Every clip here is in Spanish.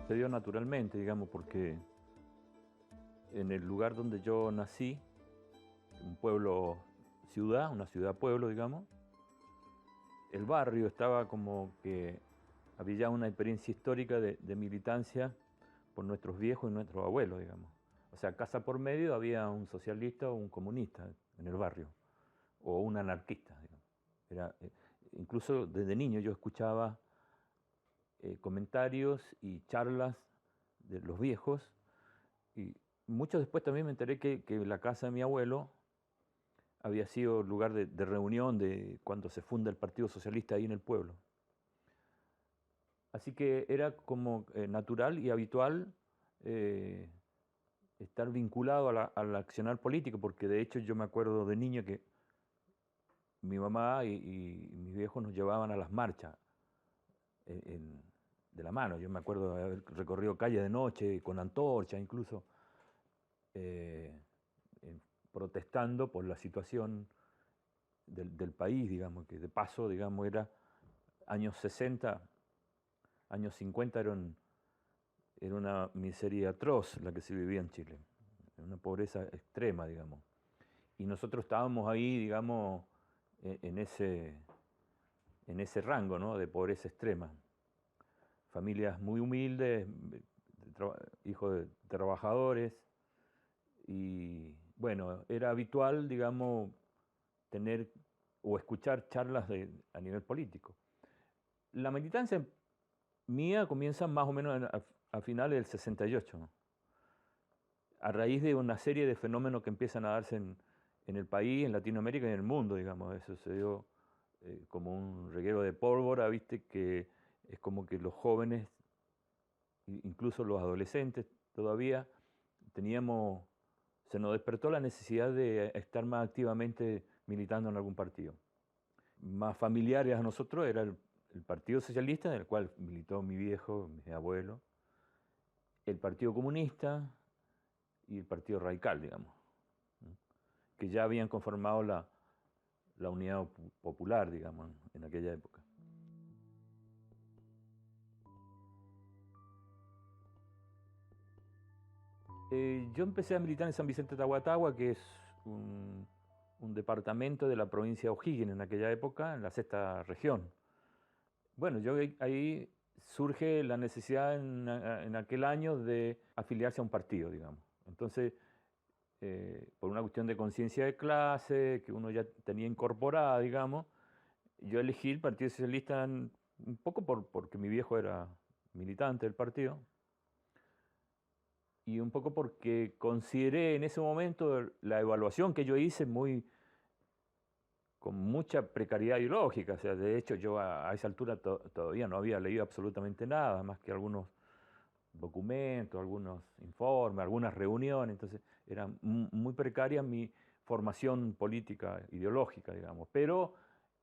sucedió naturalmente, digamos, porque en el lugar donde yo nací, un pueblo ciudad, una ciudad-pueblo, digamos, el barrio estaba como que había ya una experiencia histórica de militancia por nuestros viejos y nuestros abuelos, digamos. O sea, casa por medio había un socialista o un comunista en el barrio, o un anarquista, digamos. Incluso desde niño yo escuchaba comentarios y charlas de los viejos, y mucho después también me enteré que la casa de mi abuelo había sido lugar de reunión de cuando se funda el Partido Socialista ahí en el pueblo. Así que era como natural y habitual estar vinculado al accionar político, porque de hecho yo me acuerdo de niño que mi mamá y mis viejos nos llevaban a las marchas de la mano. Yo me acuerdo de haber recorrido calles de noche con antorcha, incluso eh, protestando por la situación del país, digamos, que de paso, digamos, era años 60, años 50 era una miseria atroz la que se vivía en Chile, una pobreza extrema, digamos. Y nosotros estábamos ahí, digamos, en ese rango, ¿no?, de pobreza extrema. Familias muy humildes, hijos de trabajadores, y bueno, era habitual, digamos, tener o escuchar charlas a nivel político. La militancia mía comienza más o menos a finales del 68, ¿no?, a raíz de una serie de fenómenos que empiezan a darse en el país, en Latinoamérica y en el mundo, digamos. Eso se dio como un reguero de pólvora, viste, que es como que los jóvenes, incluso los adolescentes todavía, se nos despertó la necesidad de estar más activamente militando en algún partido. Más familiares a nosotros era el Partido Socialista, en el cual militó mi viejo, mi abuelo, el Partido Comunista y el Partido Radical, digamos, que ya habían conformado la Unidad Popular, digamos, en aquella época. Yo empecé a militar en San Vicente de Tahuatahua, que es un departamento de la provincia de O'Higgins en aquella época, en la sexta región. Bueno, ahí surge la necesidad en aquel año de afiliarse a un partido, digamos. Entonces, por una cuestión de conciencia de clase, que uno ya tenía incorporada, digamos, yo elegí el Partido Socialista un poco porque mi viejo era militante del partido, y un poco porque consideré en ese momento la evaluación que yo hice con mucha precariedad ideológica. O sea, de hecho yo a esa altura todavía no había leído absolutamente nada, más que algunos documentos, algunos informes, algunas reuniones. Entonces era muy precaria mi formación política ideológica, digamos. Pero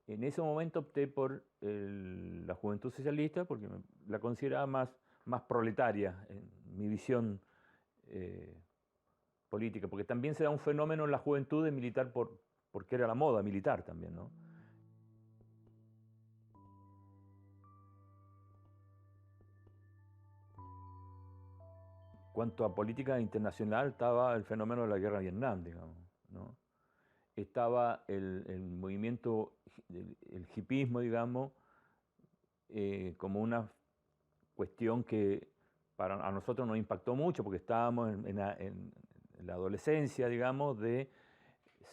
en ese momento opté por la Juventud Socialista porque la consideraba más proletaria en mi visión política, porque también se da un fenómeno en la juventud de militar porque era la moda militar también, ¿no? Cuanto a política internacional, estaba el fenómeno de la guerra de Vietnam, digamos, ¿no? Estaba el movimiento, el hipismo, digamos, como una cuestión que a nosotros nos impactó mucho porque estábamos en la adolescencia, digamos, de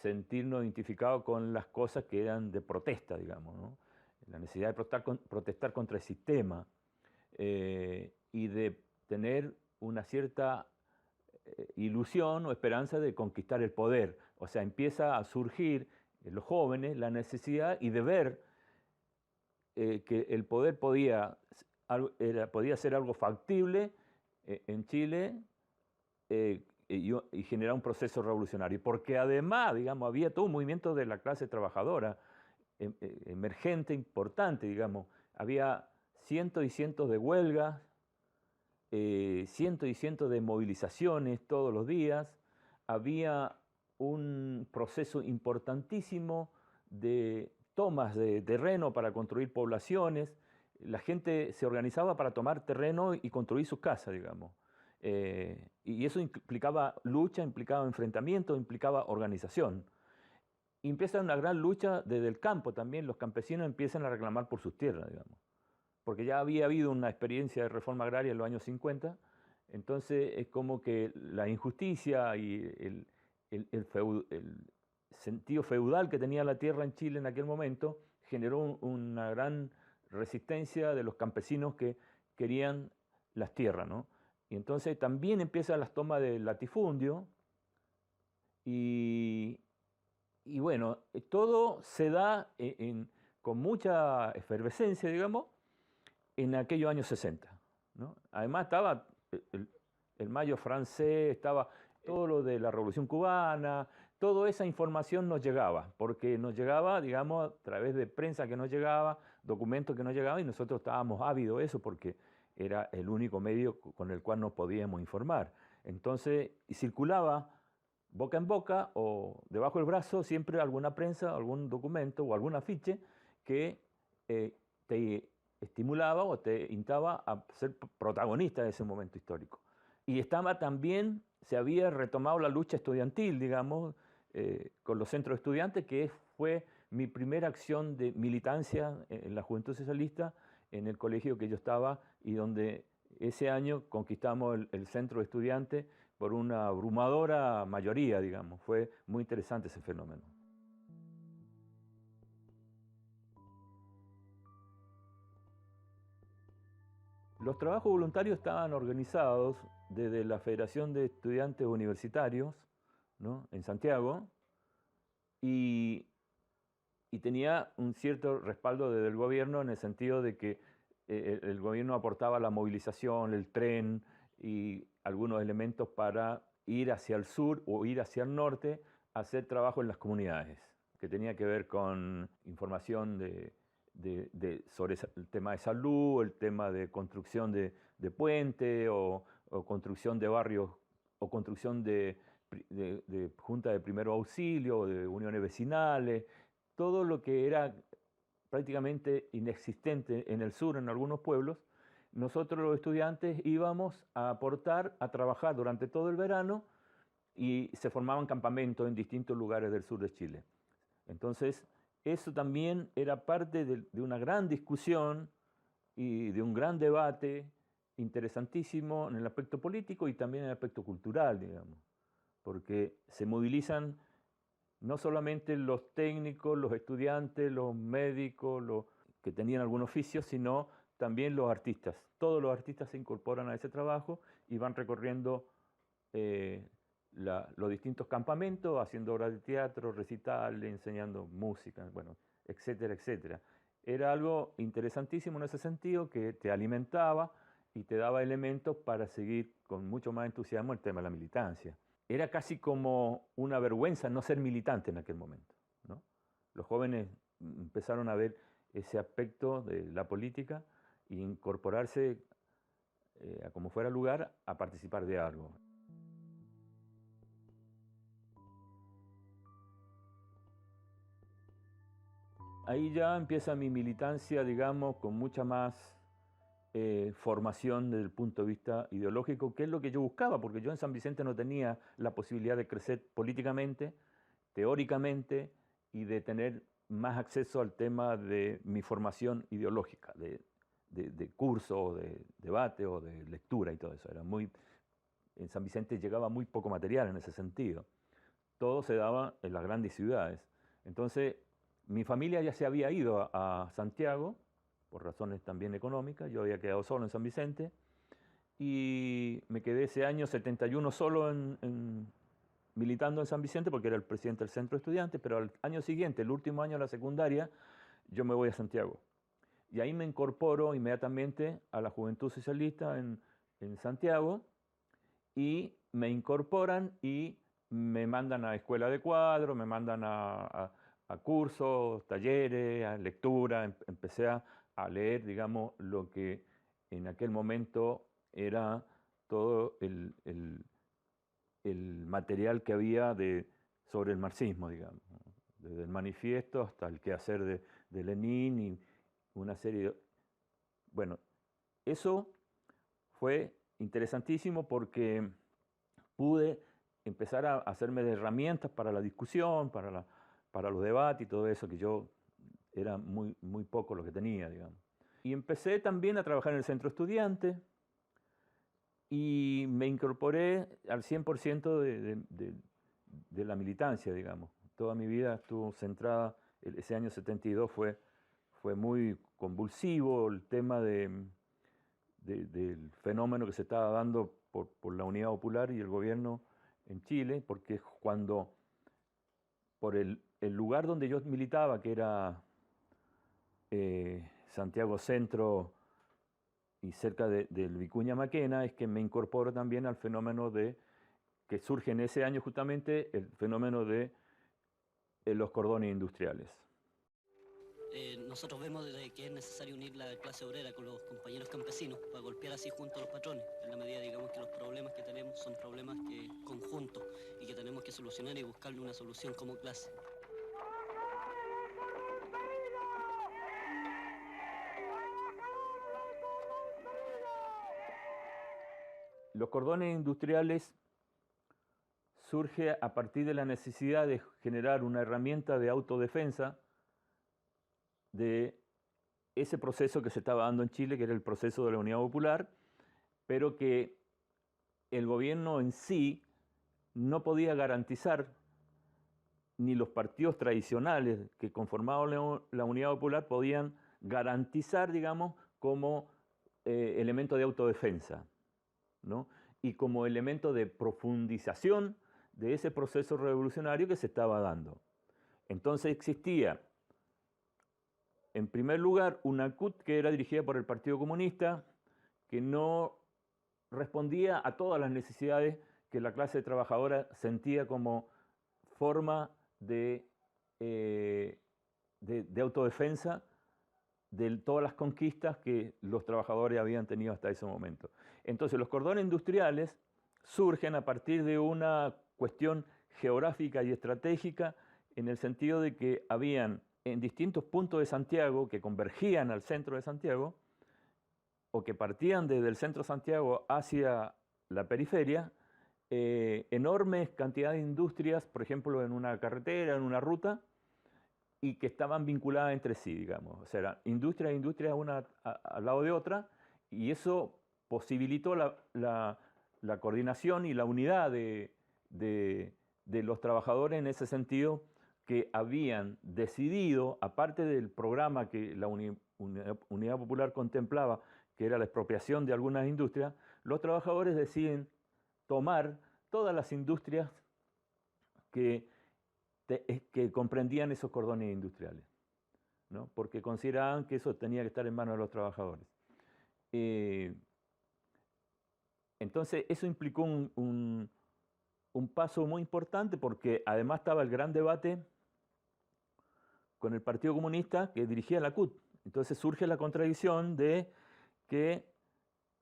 sentirnos identificados con las cosas que eran de protesta, digamos, ¿no? La necesidad de protestar contra el sistema, y de tener una cierta ilusión o esperanza de conquistar el poder. O sea, empieza a surgir en los jóvenes la necesidad y de ver que el poder podía ser algo factible en Chile, y generar un proceso revolucionario. Porque además, digamos, había todo un movimiento de la clase trabajadora emergente, importante, digamos. Había cientos y cientos de huelgas, cientos y cientos de movilizaciones todos los días. Había un proceso importantísimo de tomas de terreno para construir poblaciones. la gente se organizaba para tomar terreno y construir sus casas, digamos. Y eso implicaba lucha, implicaba enfrentamiento, implicaba organización. Y empieza una gran lucha desde el campo también, los campesinos empiezan a reclamar por sus tierras, digamos, porque ya había habido una experiencia de reforma agraria en los años 50, entonces es como que la injusticia y el sentido feudal que tenía la tierra en Chile en aquel momento generó una gran resistencia de los campesinos que querían las tierras, ¿no? Y entonces también empiezan las tomas de latifundio y, y bueno, todo se da con mucha efervescencia, digamos, en aquellos años 60, ¿no? Además estaba el Mayo francés, estaba todo lo de la Revolución Cubana, toda esa información nos llegaba, porque nos llegaba, digamos, a través de prensa que nos llegaba, documentos que nos llegaban, y nosotros estábamos ávidos de eso porque era el único medio con el cual nos podíamos informar. Entonces, y circulaba boca en boca o debajo del brazo siempre alguna prensa, algún documento o algún afiche que te estimulaba o te instaba a ser protagonista de ese momento histórico. Y estaba también, se había retomado la lucha estudiantil, digamos, con los centros de estudiantes, que fue mi primera acción de militancia en la Juventud Socialista, en el colegio que yo estaba y donde ese año conquistamos el centro de estudiantes por una abrumadora mayoría, digamos. Fue muy interesante ese fenómeno. Los trabajos voluntarios estaban organizados desde la Federación de Estudiantes Universitarios, ¿no?, en Santiago, y, y tenía un cierto respaldo desde el gobierno en el sentido de que el gobierno aportaba la movilización, el tren y algunos elementos para ir hacia el sur o ir hacia el norte a hacer trabajo en las comunidades, que tenía que ver con información sobre el tema de salud, el tema de construcción de puente o construcción de barrios o construcción de junta de primero auxilio, de uniones vecinales, todo lo que era prácticamente inexistente en el sur, en algunos pueblos. Nosotros los estudiantes íbamos a aportar, a trabajar durante todo el verano y se formaban campamentos en distintos lugares del sur de Chile. Entonces, eso también era parte de una gran discusión y de un gran debate interesantísimo en el aspecto político y también en el aspecto cultural, digamos, porque se movilizan no solamente los técnicos, los estudiantes, los médicos, los que tenían algún oficio, sino también los artistas. Todos los artistas se incorporan a ese trabajo y van recorriendo los distintos campamentos, haciendo obras de teatro, recitales, enseñando música, bueno, etcétera, etcétera. Era algo interesantísimo en ese sentido, que te alimentaba y te daba elementos para seguir con mucho más entusiasmo el tema de la militancia. Era casi como una vergüenza no ser militante en aquel momento, ¿no? Los jóvenes empezaron a ver ese aspecto de la política e incorporarse a como fuera lugar a participar de algo. Ahí ya empieza mi militancia, digamos, con mucha más formación desde el punto de vista ideológico, que es lo que yo buscaba, porque yo en San Vicente no tenía la posibilidad de crecer políticamente, teóricamente, y de tener más acceso al tema de mi formación ideológica, de curso, de debate o de lectura y todo eso. En San Vicente llegaba muy poco material en ese sentido. Todo se daba en las grandes ciudades. Entonces, mi familia ya se había ido a Santiago, por razones también económicas. Yo había quedado solo en San Vicente y me quedé ese año 71 solo militando en San Vicente porque era el presidente del centro de estudiantes, pero al año siguiente, el último año de la secundaria, yo me voy a Santiago. Y ahí me incorporo inmediatamente a la Juventud Socialista en Santiago y me incorporan y me mandan a escuela de cuadro, me mandan a cursos, talleres, a lectura. Empecé a leer, digamos, lo que en aquel momento era todo el material que había sobre el marxismo, digamos, desde el manifiesto hasta el quehacer de Lenin y una serie Bueno, eso fue interesantísimo porque pude empezar a hacerme de herramientas para la discusión, para los debates y todo eso, que yo era muy poco lo que tenía, digamos. Y empecé también a trabajar en el centro estudiante y me incorporé al 100% de la militancia, digamos. Toda mi vida estuvo centrada, ese año 72 fue muy convulsivo el tema del fenómeno que se estaba dando por la Unidad Popular y el gobierno en Chile, porque cuando por el lugar donde yo militaba, que era Santiago Centro y cerca del Vicuña Maquena, es que me incorporo también al fenómeno que surge en ese año justamente, el fenómeno de los cordones industriales. Nosotros vemos desde que es necesario unir la clase obrera con los compañeros campesinos para golpear así junto a los patrones, en la medida, digamos, que los problemas que tenemos son problemas conjuntos y que tenemos que solucionar y buscarle una solución como clase. Los cordones industriales surge a partir de la necesidad de generar una herramienta de autodefensa de ese proceso que se estaba dando en Chile, que era el proceso de la Unidad Popular, pero que el gobierno en sí no podía garantizar, ni los partidos tradicionales que conformaban la Unidad Popular podían garantizar, digamos, como elemento de autodefensa, ¿no? Y como elemento de profundización de ese proceso revolucionario que se estaba dando. Entonces existía, en primer lugar, una CUT que era dirigida por el Partido Comunista, que no respondía a todas las necesidades que la clase trabajadora sentía como forma de autodefensa de todas las conquistas que los trabajadores habían tenido hasta ese momento. Entonces los cordones industriales surgen a partir de una cuestión geográfica y estratégica en el sentido de que habían en distintos puntos de Santiago que convergían al centro de Santiago o que partían desde el centro de Santiago hacia la periferia, enormes cantidades de industrias, por ejemplo, en una carretera, en una ruta, y que estaban vinculadas entre sí, digamos. O sea, eran industrias una al lado de otra, y eso posibilitó la coordinación y la unidad de los trabajadores en ese sentido, que habían decidido, aparte del programa que la Unidad Popular contemplaba, que era la expropiación de algunas industrias, los trabajadores deciden tomar todas las industrias que comprendían esos cordones industriales, ¿no? Porque consideraban que eso tenía que estar en manos de los trabajadores. Entonces eso implicó un paso muy importante, porque además estaba el gran debate con el Partido Comunista que dirigía la CUT. Entonces surge la contradicción de que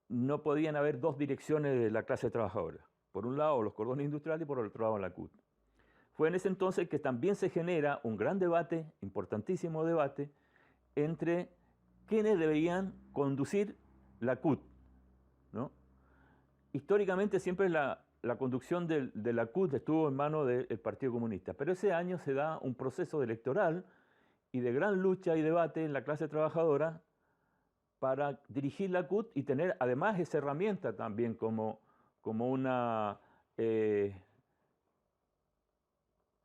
no podían haber dos direcciones de la clase trabajadora. Por un lado los cordones industriales y por el otro lado la CUT. Fue en ese entonces que también se genera un gran debate, importantísimo debate, entre quiénes deberían conducir la CUT, ¿no? Históricamente siempre la conducción de la CUT estuvo en manos del Partido Comunista, pero ese año se da un proceso electoral y de gran lucha y debate en la clase trabajadora para dirigir la CUT y tener además esa herramienta también como una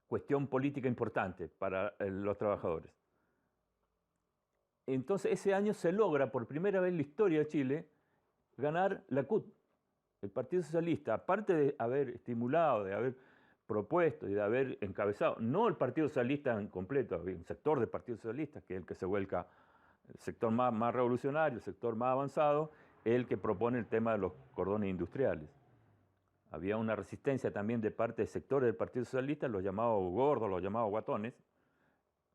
cuestión política importante para los trabajadores. Entonces ese año se logra por primera vez en la historia de Chile ganar la CUT. El Partido Socialista, aparte de haber estimulado, de haber propuesto y de haber encabezado, no el Partido Socialista en completo, había un sector del Partido Socialista que es el que se vuelca, el sector más revolucionario, el sector más avanzado, es el que propone el tema de los cordones industriales. Había una resistencia también de parte de sectores del Partido Socialista, los llamados gordos, los llamados guatones,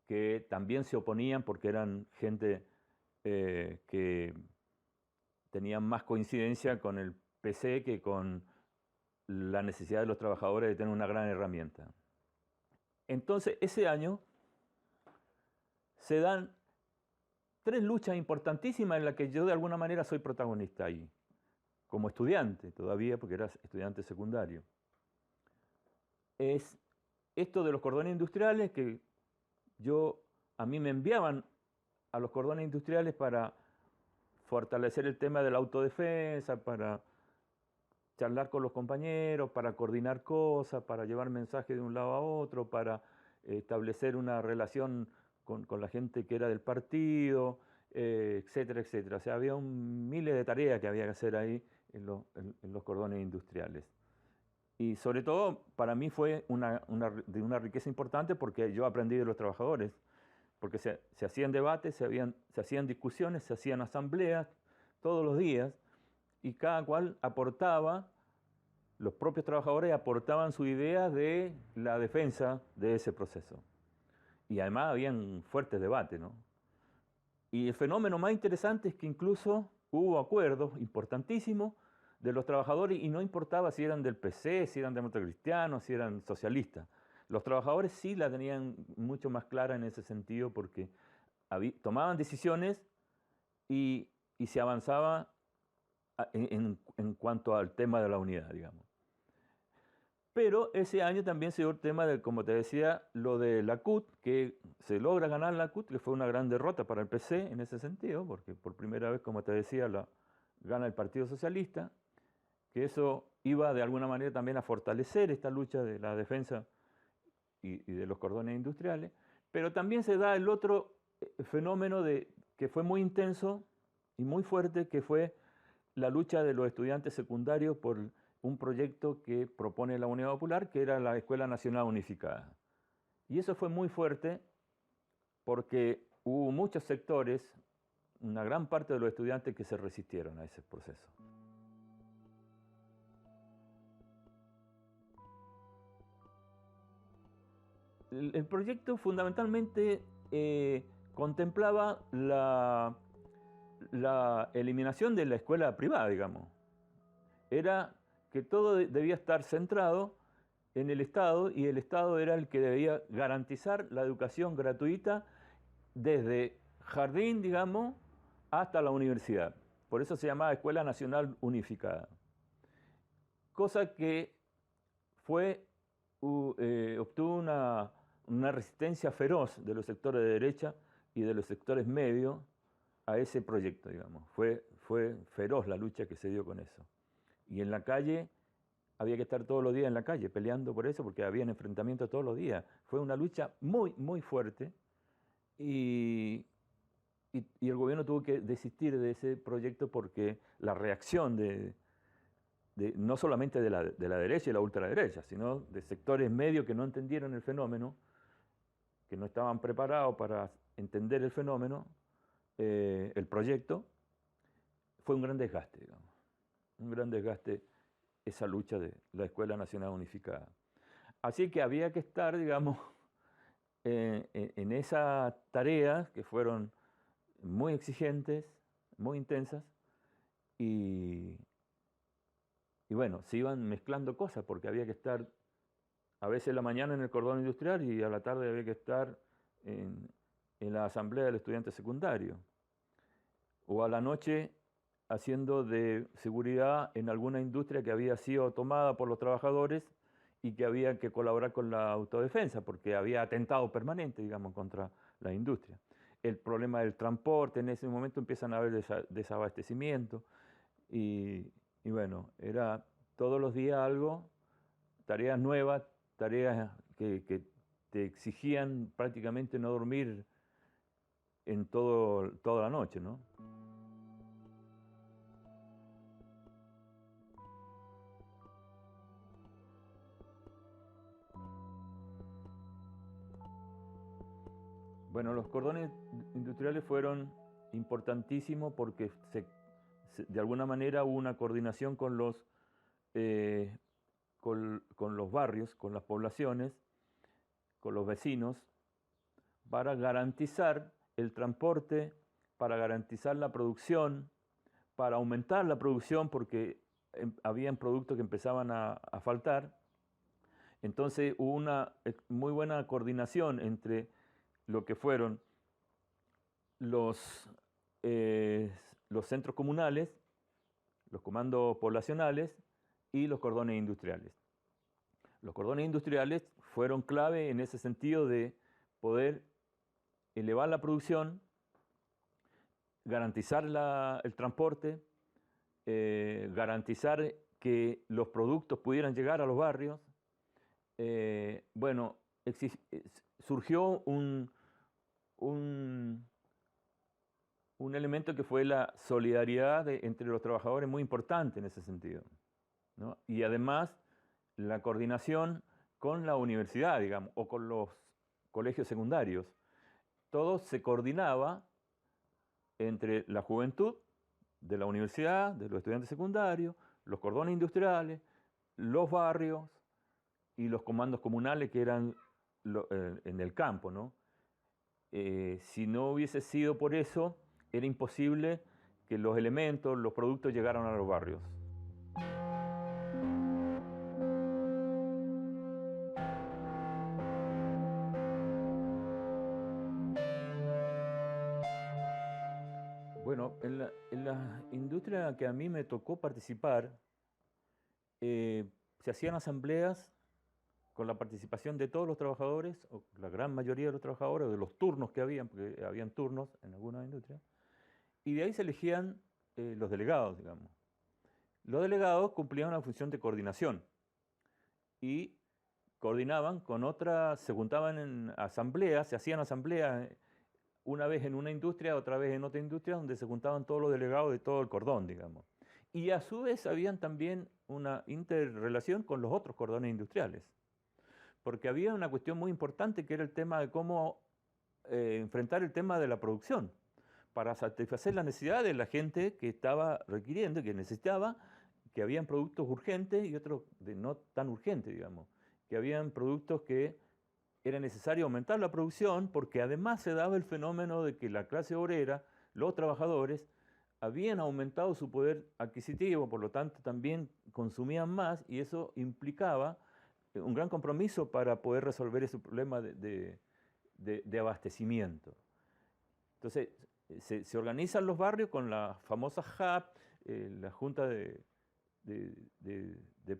que también se oponían porque eran gente que tenían más coincidencia con el PC que con la necesidad de los trabajadores de tener una gran herramienta. Entonces, ese año se dan tres luchas importantísimas en las que yo de alguna manera soy protagonista ahí, como estudiante todavía, porque era estudiante secundario. Es esto de los cordones industriales, que a mí me enviaban a los cordones industriales para fortalecer el tema de la autodefensa, para charlar con los compañeros, para coordinar cosas, para llevar mensajes de un lado a otro, para establecer una relación con la gente que era del partido, etcétera, etcétera. O sea, había miles de tareas que había que hacer ahí en los cordones industriales. Y sobre todo, para mí fue de una riqueza importante porque yo aprendí de los trabajadores, porque se hacían debates, se hacían discusiones, se hacían asambleas todos los días, y cada cual aportaba, los propios trabajadores aportaban su idea de la defensa de ese proceso. Y además habían fuertes debates, ¿no? Y el fenómeno más interesante es que incluso hubo acuerdos importantísimos de los trabajadores, y no importaba si eran del PC, si eran democratas-cristianos, si eran socialistas. Los trabajadores sí la tenían mucho más clara en ese sentido, porque tomaban decisiones y se avanzaba en cuanto al tema de la unidad, digamos. Pero ese año también se dio el tema de, como te decía, lo de la CUT, que se logra ganar la CUT, que fue una gran derrota para el PC en ese sentido, porque por primera vez, como te decía, gana el Partido Socialista, que eso iba de alguna manera también a fortalecer esta lucha de la defensa y de los cordones industriales. Pero también se da el otro fenómeno que fue muy intenso y muy fuerte, que fue la lucha de los estudiantes secundarios por un proyecto que propone la Unidad Popular, que era la Escuela Nacional Unificada. Y eso fue muy fuerte porque hubo muchos sectores, una gran parte de los estudiantes que se resistieron a ese proceso. El proyecto fundamentalmente contemplaba la eliminación de la escuela privada, digamos. Era que todo debía estar centrado en el Estado, y el Estado era el que debía garantizar la educación gratuita desde jardín, digamos, hasta la universidad. Por eso se llamaba Escuela Nacional Unificada. Cosa que obtuvo una resistencia feroz de los sectores de derecha y de los sectores medios a ese proyecto, digamos. Fue feroz la lucha que se dio con eso. Y en la calle, había que estar todos los días en la calle peleando por eso, porque había enfrentamientos todos los días. Fue una lucha muy, muy fuerte, y el gobierno tuvo que desistir de ese proyecto porque la reacción no solamente de la derecha y la ultraderecha, sino de sectores medios que no entendieron el fenómeno, que no estaban preparados para entender el fenómeno, el proyecto, fue un gran desgaste, digamos. Un gran desgaste esa lucha de la Escuela Nacional Unificada. Así que había que estar, digamos, en esas tareas que fueron muy exigentes, muy intensas, y bueno, se iban mezclando cosas, porque había que estar a veces en la mañana en el cordón industrial y a la tarde había que estar en la asamblea del estudiante secundario, o a la noche haciendo de seguridad en alguna industria que había sido tomada por los trabajadores y que había que colaborar con la autodefensa, porque había atentado permanente, digamos, contra la industria. El problema del transporte, en ese momento empiezan a haber desabastecimiento, y bueno, era todos los días algo, tareas nuevas, tareas que te exigían prácticamente no dormir en toda la noche, ¿no? Bueno, los cordones industriales fueron importantísimos porque de alguna manera hubo una coordinación con los barrios, con las poblaciones, con los vecinos, para garantizar el transporte, para garantizar la producción, para aumentar la producción, porque habían productos que empezaban a faltar. Entonces hubo una muy buena coordinación entre lo que fueron los, los centros comunales, los comandos poblacionales y los cordones industriales. Los cordones industriales fueron clave en ese sentido de poder elevar la producción, garantizar el transporte, garantizar que los productos pudieran llegar a los barrios. Bueno, surgió un elemento que fue la solidaridad entre los trabajadores muy importante en ese sentido, ¿no? Y además la coordinación con la universidad, digamos, o con los colegios secundarios. Todo se coordinaba entre la juventud de la universidad, de los estudiantes secundarios, los cordones industriales, los barrios y los comandos comunales que eran en el campo, ¿no? Si no hubiese sido por eso, era imposible que los elementos, los productos llegaran a los barrios. Bueno, en la industria que a mí me tocó participar, se hacían asambleas con la participación de todos los trabajadores, o la gran mayoría de los trabajadores, de los turnos que habían, porque habían turnos en algunas industrias, y de ahí se elegían los delegados, digamos. Los delegados cumplían una función de coordinación y coordinaban con otras, se juntaban en asambleas, se hacían asambleas una vez en una industria, otra vez en otra industria, donde se juntaban todos los delegados de todo el cordón, digamos. Y a su vez habían también una interrelación con los otros cordones industriales, porque había una cuestión muy importante que era el tema de cómo enfrentar el tema de la producción, para satisfacer la necesidad de la gente que estaba requiriendo, que necesitaba, que habían productos urgentes y otros de no tan urgentes, digamos, que habían productos que era necesario aumentar la producción porque además se daba el fenómeno de que la clase obrera, los trabajadores, habían aumentado su poder adquisitivo, por lo tanto también consumían más y eso implicaba un gran compromiso para poder resolver ese problema de abastecimiento. Entonces, se organizan los barrios con la famosa JAP, la Junta de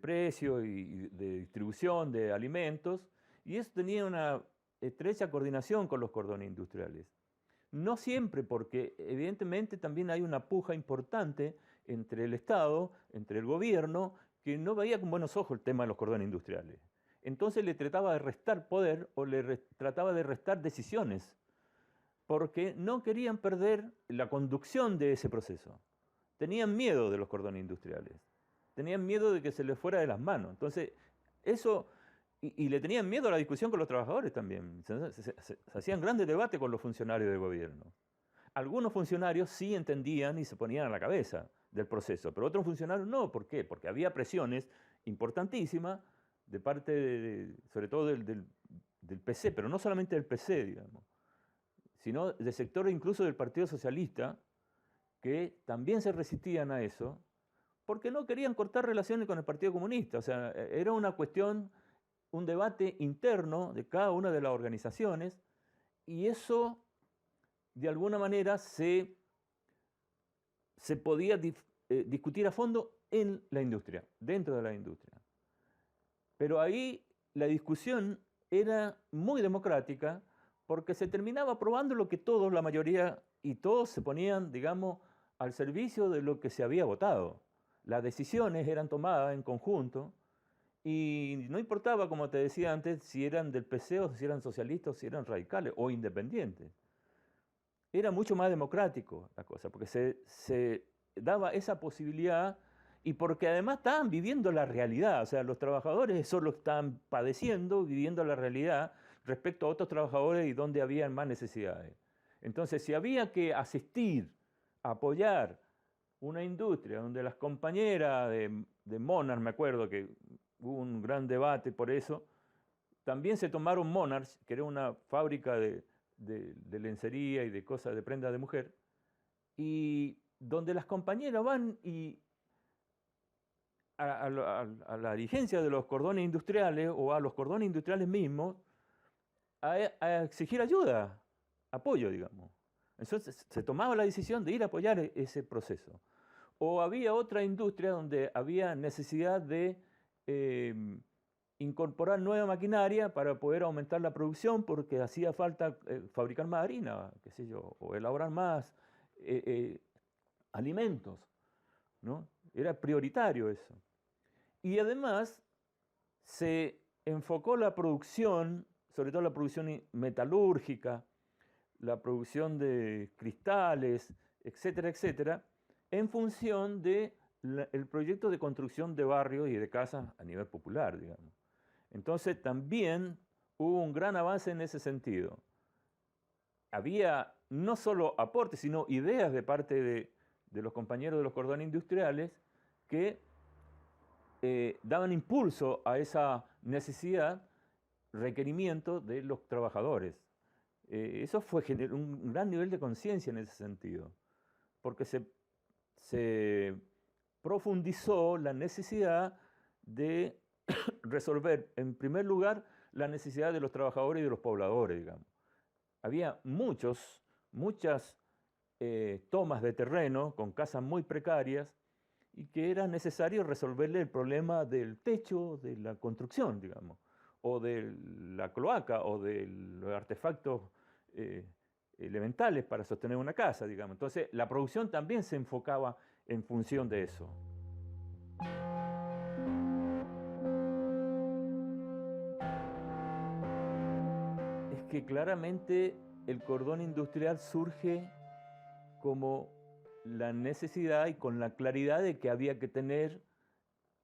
Precios y de Distribución de Alimentos, y eso tenía una estrecha coordinación con los cordones industriales. No siempre, porque evidentemente también hay una puja importante entre el Estado, entre el gobierno, que no veía con buenos ojos el tema de los cordones industriales. Entonces le trataba de restar poder o trataba de restar decisiones, porque no querían perder la conducción de ese proceso. Tenían miedo de los cordones industriales, tenían miedo de que se les fuera de las manos. Entonces, eso... Y le tenían miedo a la discusión con los trabajadores también. Se hacían grandes debates con los funcionarios del gobierno. Algunos funcionarios sí entendían y se ponían a la cabeza del proceso, pero otros funcionarios no. ¿Por qué? Porque había presiones importantísimas de parte, sobre todo del PC, pero no solamente del PC, digamos, sino de sectores incluso del Partido Socialista, que también se resistían a eso, porque no querían cortar relaciones con el Partido Comunista. O sea, era una cuestión... un debate interno de cada una de las organizaciones y eso de alguna manera se podía discutir a fondo en la industria, dentro de la industria. Pero ahí la discusión era muy democrática porque se terminaba aprobando lo que todos, la mayoría y todos se ponían, digamos, al servicio de lo que se había votado. Las decisiones eran tomadas en conjunto. Y no importaba, como te decía antes, si eran del PC o si eran socialistas o si eran radicales o independientes. Era mucho más democrático la cosa, porque se daba esa posibilidad y porque además estaban viviendo la realidad. O sea, los trabajadores solo estaban padeciendo, viviendo la realidad respecto a otros trabajadores y donde habían más necesidades. Entonces, si había que asistir, apoyar una industria donde las compañeras de Monarch, me acuerdo que hubo un gran debate por eso. También se tomaron Monarch, que era una fábrica de lencería y de cosas, de prendas de mujer, y donde las compañeras van y a la dirigencia de los cordones industriales o a los cordones industriales mismos a exigir ayuda, apoyo, digamos. Entonces se tomaba la decisión de ir a apoyar ese proceso. O había otra industria donde había necesidad de incorporar nueva maquinaria para poder aumentar la producción porque hacía falta fabricar más harina, qué sé yo, o elaborar más alimentos, ¿no? Era prioritario eso. Y además se enfocó la producción, sobre todo la producción metalúrgica, la producción de cristales, etcétera, etcétera, en función del proyecto de construcción de barrios y de casas a nivel popular, digamos. Entonces también hubo un gran avance en ese sentido. Había no solo aportes, sino ideas de parte de los compañeros de los cordones industriales que daban impulso a esa necesidad, requerimiento de los trabajadores. Eso fue un gran nivel de conciencia en ese sentido, porque se profundizó la necesidad de resolver, en primer lugar, la necesidad de los trabajadores y de los pobladores, digamos. Había muchas tomas de terreno con casas muy precarias y que era necesario resolverle el problema del techo, de la construcción, digamos, o de la cloaca, o de los artefactos elementales para sostener una casa, digamos. Entonces, la producción también se enfocaba en función de eso. Es que claramente el cordón industrial surge como la necesidad y con la claridad de que había que tener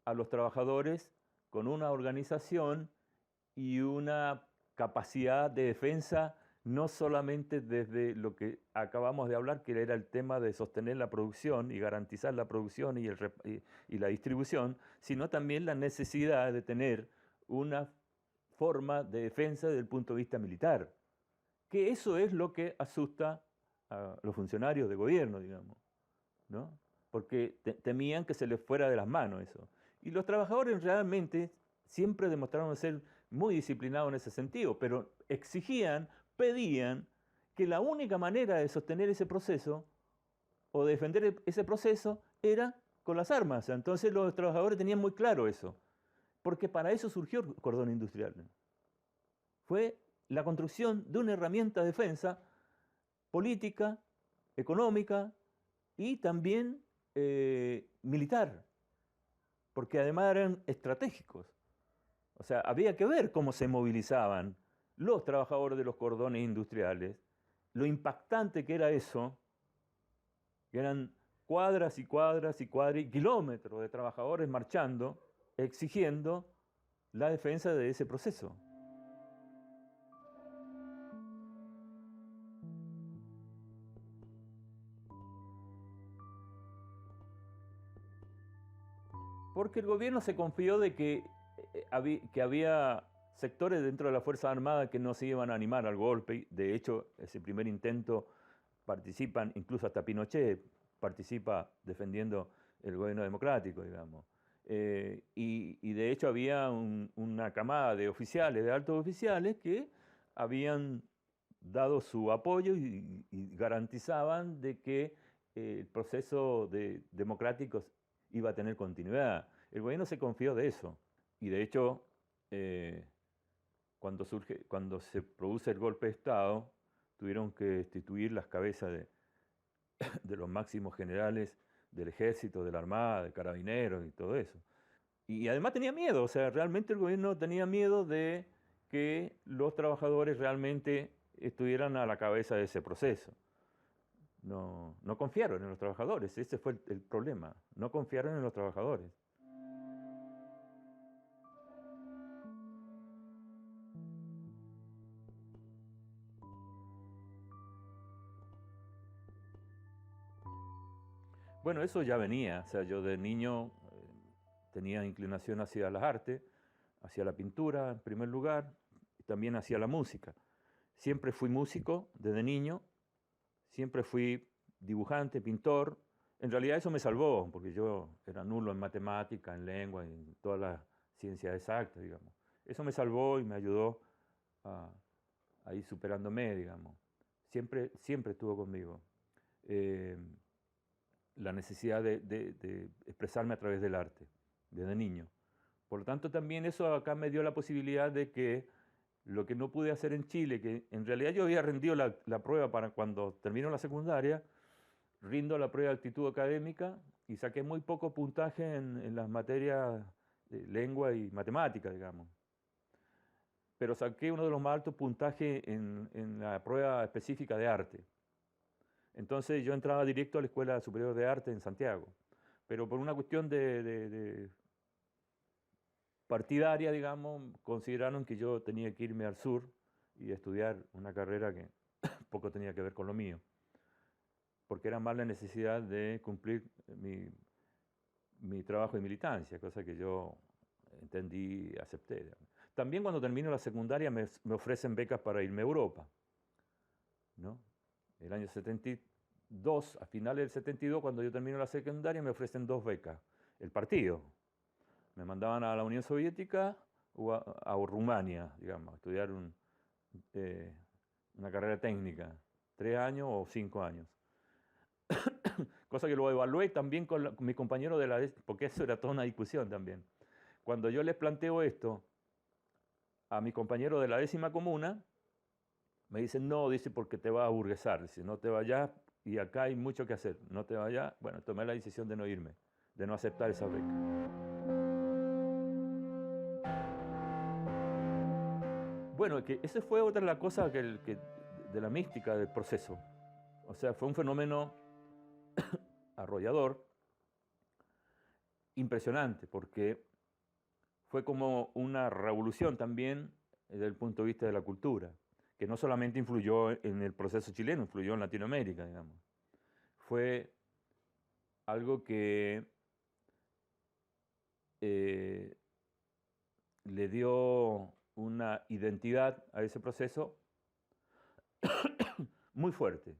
a los trabajadores con una organización y una capacidad de defensa, no solamente desde lo que acabamos de hablar, que era el tema de sostener la producción y garantizar la producción y la distribución, sino también la necesidad de tener una forma de defensa desde el punto de vista militar, que eso es lo que asusta a los funcionarios de gobierno, digamos, ¿no? Porque temían que se les fuera de las manos eso. Y los trabajadores realmente siempre demostraron ser muy disciplinados en ese sentido, pero exigían, pedían que la única manera de sostener ese proceso o de defender ese proceso era con las armas. Entonces los trabajadores tenían muy claro eso, porque para eso surgió el cordón industrial. Fue la construcción de una herramienta de defensa política, económica y también militar, porque además eran estratégicos. O sea, había que ver cómo se movilizaban los trabajadores de los cordones industriales, lo impactante que era eso, que eran cuadras y cuadras y cuadras y kilómetros de trabajadores marchando, exigiendo la defensa de ese proceso. Porque el gobierno se confió de que había sectores dentro de la Fuerza Armada que no se iban a animar al golpe. De hecho, ese primer intento participan, incluso hasta Pinochet participa defendiendo el gobierno democrático, digamos. Y de hecho había una camada de oficiales, de altos oficiales, que habían dado su apoyo y garantizaban de que el proceso democrático iba a tener continuidad. El gobierno se confió de eso. Y de hecho, cuando se produce el golpe de Estado, tuvieron que destituir las cabezas de los máximos generales del ejército, de la armada, de carabineros y todo eso. Y además tenía miedo, o sea, realmente el gobierno tenía miedo de que los trabajadores realmente estuvieran a la cabeza de ese proceso. No confiaron en los trabajadores, ese fue el problema, no confiaron en los trabajadores. Bueno, eso ya venía, o sea, yo de niño tenía inclinación hacia las artes, hacia la pintura en primer lugar, y también hacia la música. Siempre fui músico desde niño, siempre fui dibujante, pintor. En realidad eso me salvó, porque yo era nulo en matemática, en lengua, en todas las ciencias exactas, digamos. Eso me salvó y me ayudó a ir superándome, digamos. siempre estuvo conmigo. La necesidad de expresarme a través del arte, desde niño. Por lo tanto, también eso acá me dio la posibilidad de que lo que no pude hacer en Chile, que en realidad yo había rendido la prueba para cuando termino la secundaria, rindo la prueba de actitud académica y saqué muy poco puntaje en las materias de lengua y matemática, digamos. Pero saqué uno de los más altos puntajes en la prueba específica de arte. Entonces yo entraba directo a la Escuela Superior de Arte en Santiago. Pero por una cuestión de partidaria, digamos, consideraron que yo tenía que irme al sur y estudiar una carrera que poco tenía que ver con lo mío, porque era más la necesidad de cumplir mi trabajo de militancia, cosa que yo entendí y acepté. Digamos. También cuando termino la secundaria me ofrecen becas para irme a Europa, ¿no? El año 72, a finales del 72, cuando yo termino la secundaria, me ofrecen 2 becas. El partido. Me mandaban a la Unión Soviética o a Rumania, digamos, a estudiar una carrera técnica, 3 años o 5 años. Cosa que lo evalué también con mi compañero de la... porque eso era toda una discusión también. Cuando yo les planteo esto a mi compañero de la 10ª comuna, me dicen, no, dice, porque te vas a aburguesar, dice, no te vayas y acá hay mucho que hacer, no te vayas. Bueno, tomé la decisión de no irme, de no aceptar esa beca. Bueno, que esa fue otra de las cosas de la mística del proceso. O sea, fue un fenómeno arrollador, impresionante, porque fue como una revolución también desde el punto de vista de la cultura, que no solamente influyó en el proceso chileno, influyó en Latinoamérica, digamos. Fue algo que le dio una identidad a ese proceso muy fuerte,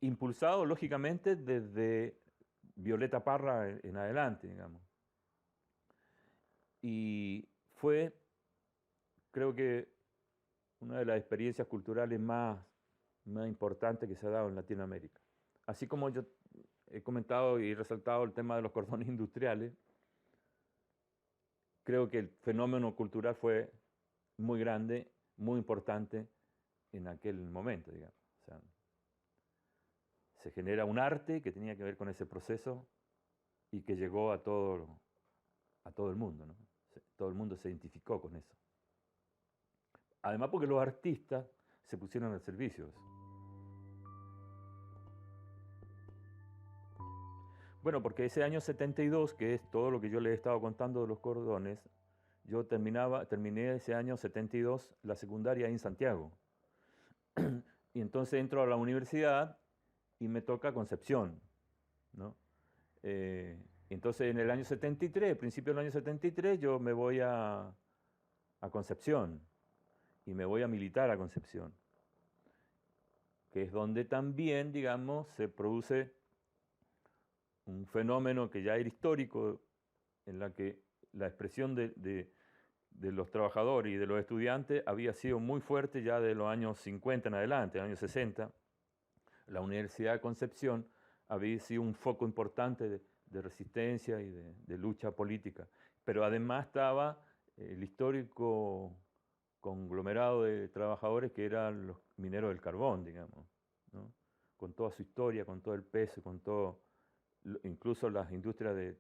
impulsado lógicamente desde Violeta Parra en adelante, digamos. Y fue, creo que, una de las experiencias culturales más importantes que se ha dado en Latinoamérica. Así como yo he comentado y resaltado el tema de los cordones industriales, creo que el fenómeno cultural fue muy grande, muy importante en aquel momento, digamos. O sea, se genera un arte que tenía que ver con ese proceso y que llegó a todo el mundo, ¿no? Todo el mundo se identificó con eso. Además porque los artistas se pusieron al servicio de eso. Bueno, porque ese año 72, que es todo lo que yo les he estado contando de los cordones, yo terminé ese año 72 la secundaria en Santiago. Y entonces entro a la universidad y me toca Concepción, ¿no? Entonces en el año 73, principio del año 73, yo me voy a Concepción y me voy a militar a Concepción, que es donde también, digamos, se produce un fenómeno que ya era histórico, en la que la expresión de los trabajadores y de los estudiantes había sido muy fuerte ya de los años 50 en adelante, años 60. La Universidad de Concepción había sido un foco importante de resistencia y de lucha política. Pero además estaba el histórico conglomerado de trabajadores que eran los mineros del carbón, digamos, ¿no? Con toda su historia, con todo el peso, con todo, incluso las industrias de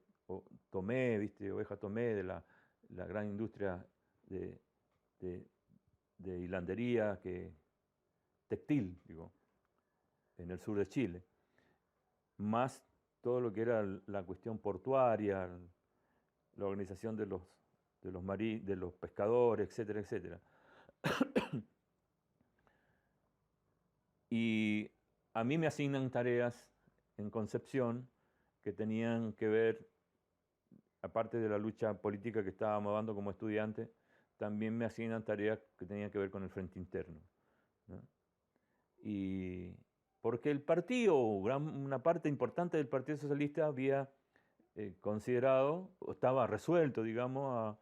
Tomé, ¿viste? Oveja Tomé, de la gran industria de hilandería, textil, digo, en el sur de Chile, más todo lo que era la cuestión portuaria, la organización de los pescadores, etcétera, etcétera. Y a mí me asignan tareas en Concepción que tenían que ver, aparte de la lucha política que estábamos dando como estudiante, también me asignan tareas que tenían que ver con el frente interno, ¿no? Y porque el partido, una parte importante del Partido Socialista había considerado, o estaba resuelto, digamos,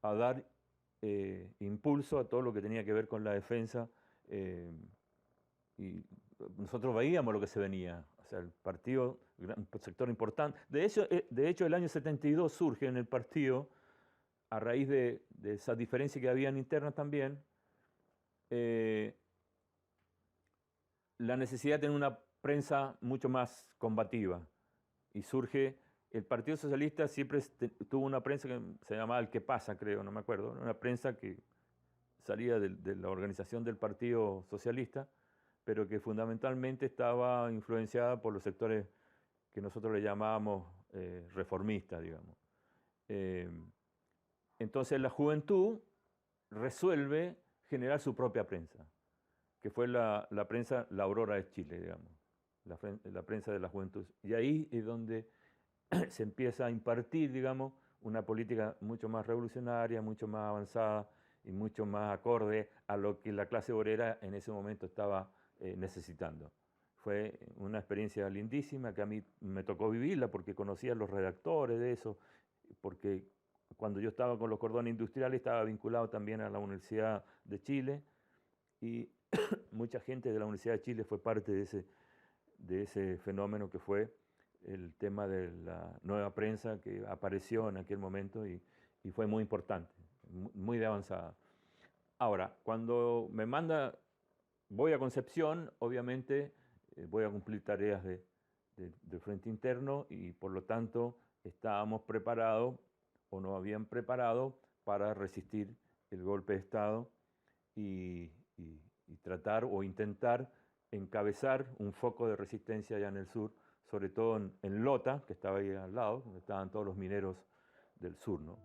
a dar impulso a todo lo que tenía que ver con la defensa Eh, y nosotros veíamos lo que se venía. O sea, el partido, un sector importante. De hecho, el año 72 surge en el partido, a raíz de esa diferencia que había en interna también, eh, la necesidad de tener una prensa mucho más combativa. Y surge, el Partido Socialista siempre tuvo una prensa que se llamaba El que pasa, creo, no me acuerdo, una prensa que salía de la organización del Partido Socialista, pero que fundamentalmente estaba influenciada por los sectores que nosotros le llamábamos reformistas, digamos. Eh, entonces la juventud resuelve generar su propia prensa, que fue la prensa, la Aurora de Chile, digamos, la prensa de la juventud. Y ahí es donde se empieza a impartir, digamos, una política mucho más revolucionaria, mucho más avanzada y mucho más acorde a lo que la clase obrera en ese momento estaba necesitando. Fue una experiencia lindísima que a mí me tocó vivirla porque conocía a los redactores de eso, porque cuando yo estaba con los cordones industriales estaba vinculado también a la Universidad de Chile y mucha gente de la Universidad de Chile fue parte de ese fenómeno que fue el tema de la nueva prensa que apareció en aquel momento y fue muy importante, muy de avanzada. Ahora, cuando me manda, voy a Concepción, obviamente voy a cumplir tareas del Frente Interno y por lo tanto estábamos preparados o nos habían preparado para resistir el golpe de Estado y, y tratar o intentar encabezar un foco de resistencia allá en el sur, sobre todo en Lota, que estaba ahí al lado, donde estaban todos los mineros del sur, ¿no?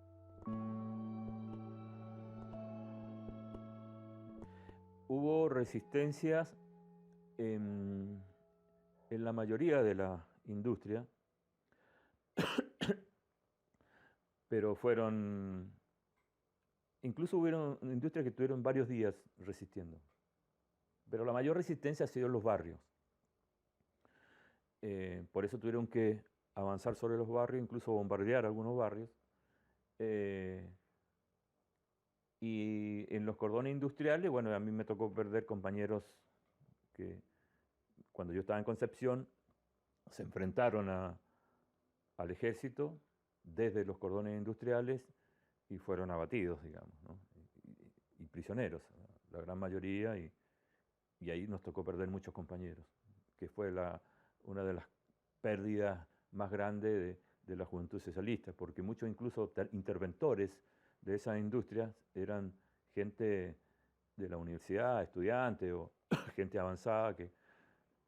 Hubo resistencias en la mayoría de la industria, pero incluso hubieron industrias que tuvieron varios días resistiendo. Pero la mayor resistencia ha sido en los barrios. Por eso tuvieron que avanzar sobre los barrios, incluso bombardear algunos barrios. Y en los cordones industriales, bueno, a mí me tocó perder compañeros que cuando yo estaba en Concepción se enfrentaron al ejército desde los cordones industriales y fueron abatidos, digamos, ¿no? y prisioneros, la gran mayoría, y ahí nos tocó perder muchos compañeros, que fue una de las pérdidas más grandes de la juventud socialista, porque muchos incluso interventores de esas industrias eran gente de la universidad, estudiantes o gente avanzada que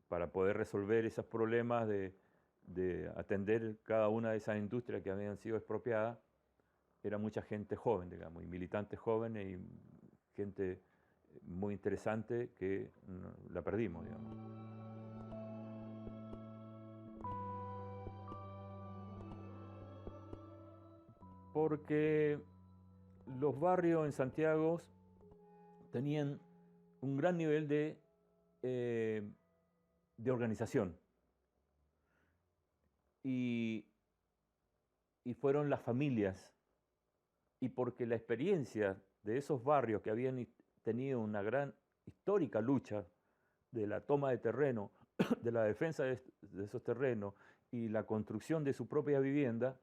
para poder resolver esos problemas de atender cada una de esas industrias que habían sido expropiadas, era mucha gente joven, digamos, y militantes jóvenes y gente muy interesante que la perdimos, digamos. Porque los barrios en Santiago tenían un gran nivel de organización. Y fueron las familias. Y porque la experiencia de esos barrios que habían tenido una gran histórica lucha de la toma de terreno, de la defensa de esos terrenos y la construcción de su propia vivienda,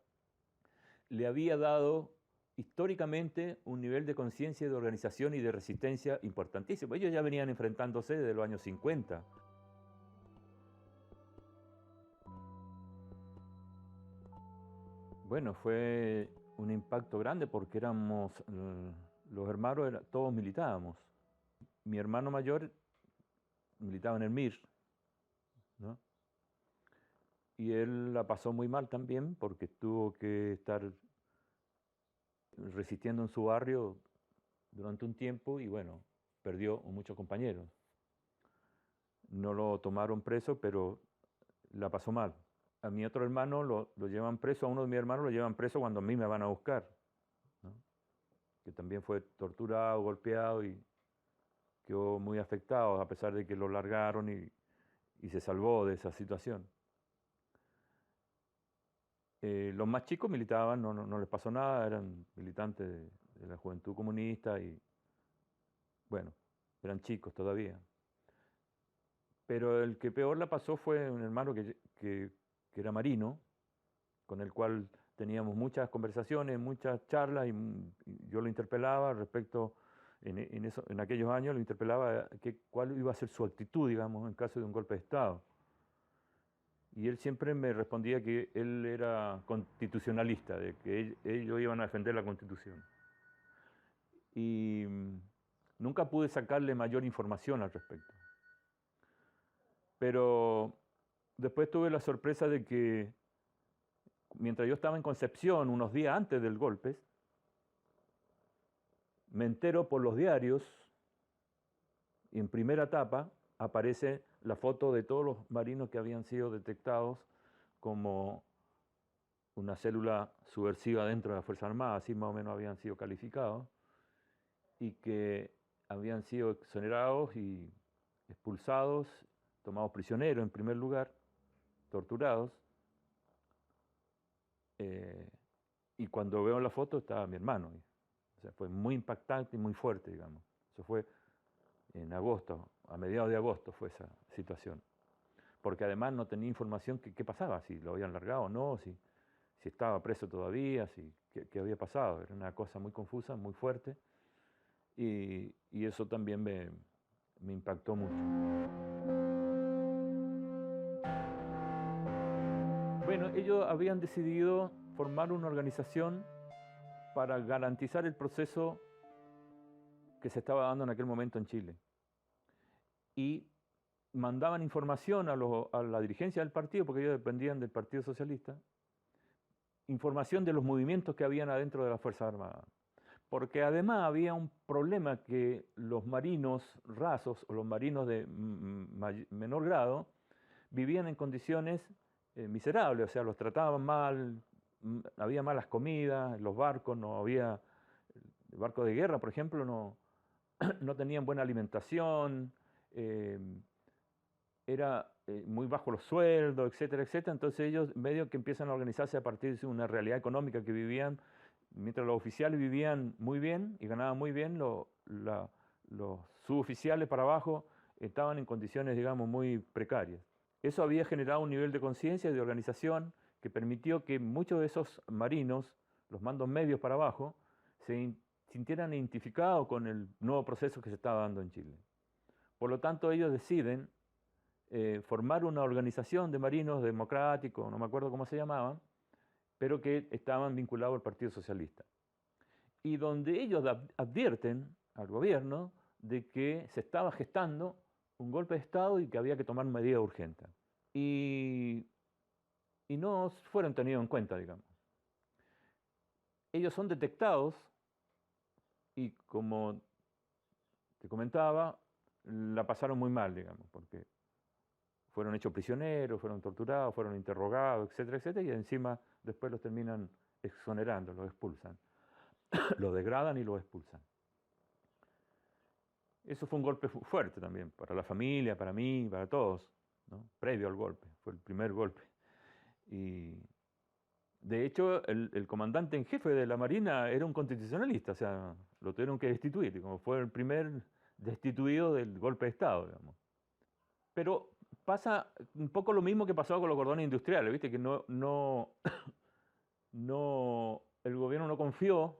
le había dado históricamente un nivel de conciencia, de organización y de resistencia importantísimo. Ellos ya venían enfrentándose desde los años 50. Bueno, fue un impacto grande porque éramos, los hermanos, todos militábamos. Mi hermano mayor militaba en el MIR, ¿no? Y él la pasó muy mal también porque tuvo que estar resistiendo en su barrio durante un tiempo y bueno, perdió muchos compañeros. No lo tomaron preso, pero la pasó mal. A mi otro hermano lo llevan preso, a uno de mis hermanos lo llevan preso cuando a mí me van a buscar, ¿no? Que también fue torturado, golpeado y quedó muy afectado, a pesar de que lo largaron y se salvó de esa situación. Los más chicos militaban, no les pasó nada, eran militantes de la Juventud Comunista y bueno, eran chicos todavía. Pero el que peor la pasó fue un hermano que era marino, con el cual teníamos muchas conversaciones, muchas charlas, y yo lo interpelaba respecto, en aquellos años lo interpelaba cuál iba a ser su actitud, digamos, en caso de un golpe de Estado. Y él siempre me respondía que él era constitucionalista, de que ellos iban a defender la Constitución. Y nunca pude sacarle mayor información al respecto. Pero después tuve la sorpresa de que mientras yo estaba en Concepción, unos días antes del golpe, me entero por los diarios, y en primera etapa aparece la foto de todos los marinos que habían sido detectados como una célula subversiva dentro de la Fuerza Armada, así más o menos habían sido calificados, y que habían sido exonerados y expulsados, tomados prisioneros en primer lugar, torturados. Y cuando veo la foto estaba mi hermano. O sea, fue muy impactante y muy fuerte, digamos. Eso fue en agosto, a mediados de agosto fue esa situación. Porque además no tenía información qué pasaba, si lo habían largado o no, si estaba preso todavía, qué había pasado. Era una cosa muy confusa, muy fuerte. Y eso también me impactó mucho. Bueno, ellos habían decidido formar una organización para garantizar el proceso que se estaba dando en aquel momento en Chile. Y mandaban información a la dirigencia del partido, porque ellos dependían del Partido Socialista, información de los movimientos que habían adentro de las Fuerzas Armadas. Porque además había un problema que los marinos rasos o los marinos de menor grado vivían en condiciones miserables, o sea, los trataban mal, había malas comidas, los barcos no había, barcos de guerra, por ejemplo, no tenían buena alimentación, era muy bajo los sueldos, etcétera, etcétera. Entonces ellos medio que empiezan a organizarse a partir de una realidad económica que vivían, mientras los oficiales vivían muy bien y ganaban muy bien, los suboficiales para abajo estaban en condiciones, digamos, muy precarias. Eso había generado un nivel de conciencia y de organización que permitió que muchos de esos marinos, los mandos medios para abajo, se sintieran identificados con el nuevo proceso que se estaba dando en Chile. Por lo tanto, ellos deciden formar una organización de marinos democráticos, no me acuerdo cómo se llamaban, pero que estaban vinculados al Partido Socialista. Y donde ellos advierten al gobierno de que se estaba gestando un golpe de Estado y que había que tomar medidas urgentes. Y no fueron tenidos en cuenta, digamos. Ellos son detectados y, como te comentaba, la pasaron muy mal, digamos, porque fueron hechos prisioneros, fueron torturados, fueron interrogados, etcétera, etcétera, y encima después los terminan exonerando, los expulsan. Los degradan y los expulsan. Eso fue un golpe fuerte también, para la familia, para mí, para todos, ¿no? Previo al golpe, fue el primer golpe. Y de hecho, el comandante en jefe de la Marina era un constitucionalista, o sea, lo tuvieron que destituir, como fue el primer destituido del golpe de Estado, digamos. Pero pasa un poco lo mismo que pasó con los cordones industriales, ¿viste? Que el gobierno no confió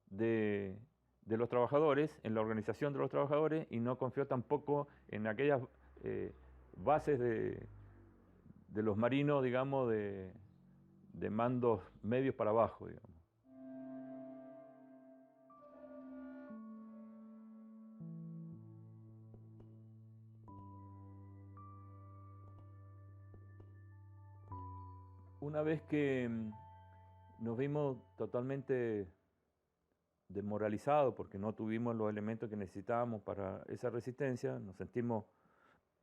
de los trabajadores, en la organización de los trabajadores, y no confió tampoco en aquellas bases de los marinos, digamos, de mandos medios para abajo, digamos. Una vez que nos vimos totalmente desmoralizados porque no tuvimos los elementos que necesitábamos para esa resistencia, nos sentimos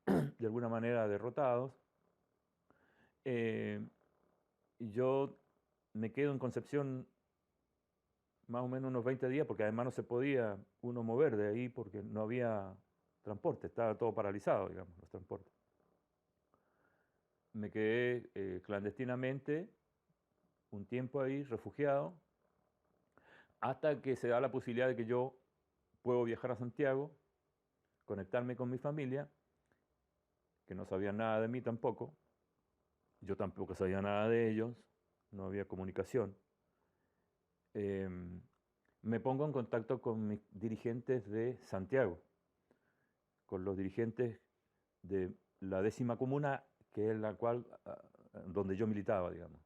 de alguna manera derrotados, y yo me quedo en Concepción más o menos unos 20 días, porque además no se podía uno mover de ahí porque no había transporte, estaba todo paralizado, digamos, los transportes. Me quedé clandestinamente un tiempo ahí, refugiado, hasta que se da la posibilidad de que yo puedo viajar a Santiago conectarme con mi familia, que no sabía nada de mí tampoco, yo tampoco sabía nada de ellos, no había comunicación. Me pongo en contacto con mis dirigentes de Santiago, con los dirigentes de la 10ª comuna, que es la cual, donde yo militaba, digamos.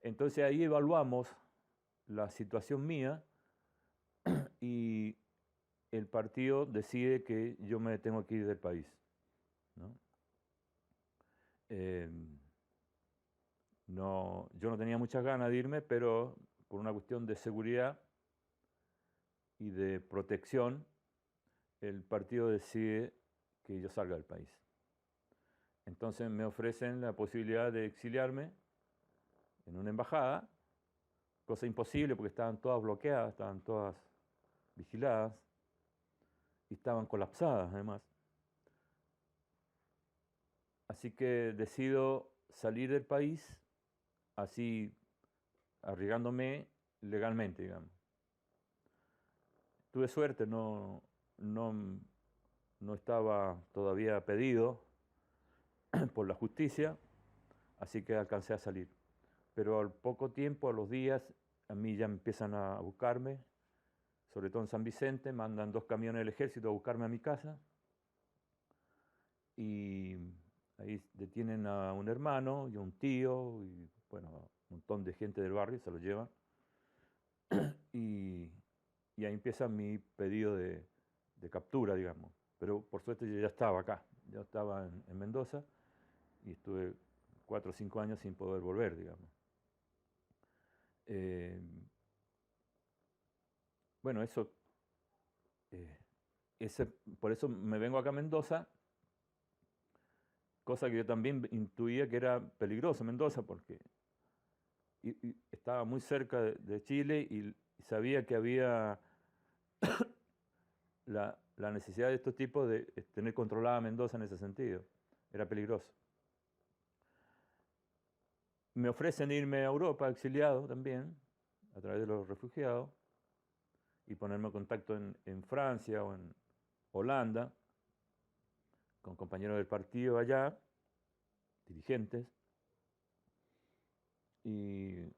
Entonces ahí evaluamos la situación mía y el partido decide que yo me tengo que ir del país, ¿no? Yo no tenía muchas ganas de irme, pero por una cuestión de seguridad y de protección, el partido decide que yo salga del país. Entonces me ofrecen la posibilidad de exiliarme en una embajada, cosa imposible porque estaban todas bloqueadas, estaban todas vigiladas y estaban colapsadas además. Así que decido salir del país, así arriesgándome legalmente, digamos. Tuve suerte, no estaba todavía pedido por la justicia, así que alcancé a salir. Pero al poco tiempo, a los días, a mí ya empiezan a buscarme, sobre todo en San Vicente, mandan 2 camiones del ejército a buscarme a mi casa y ahí detienen a un hermano y a un tío y bueno, un montón de gente del barrio, se lo llevan y ahí empieza mi pedido de captura, digamos. Pero por suerte yo ya estaba acá, ya estaba en Mendoza y estuve 4 o 5 años sin poder volver, digamos. Bueno, eso, por eso me vengo acá a Mendoza, cosa que yo también intuía que era peligroso Mendoza, porque estaba muy cerca de Chile y sabía que había la necesidad de estos tipos de tener controlada Mendoza en ese sentido. Era peligroso. Me ofrecen irme a Europa exiliado también, a través de los refugiados, y ponerme en contacto en Francia o en Holanda, con compañeros del partido allá, dirigentes, y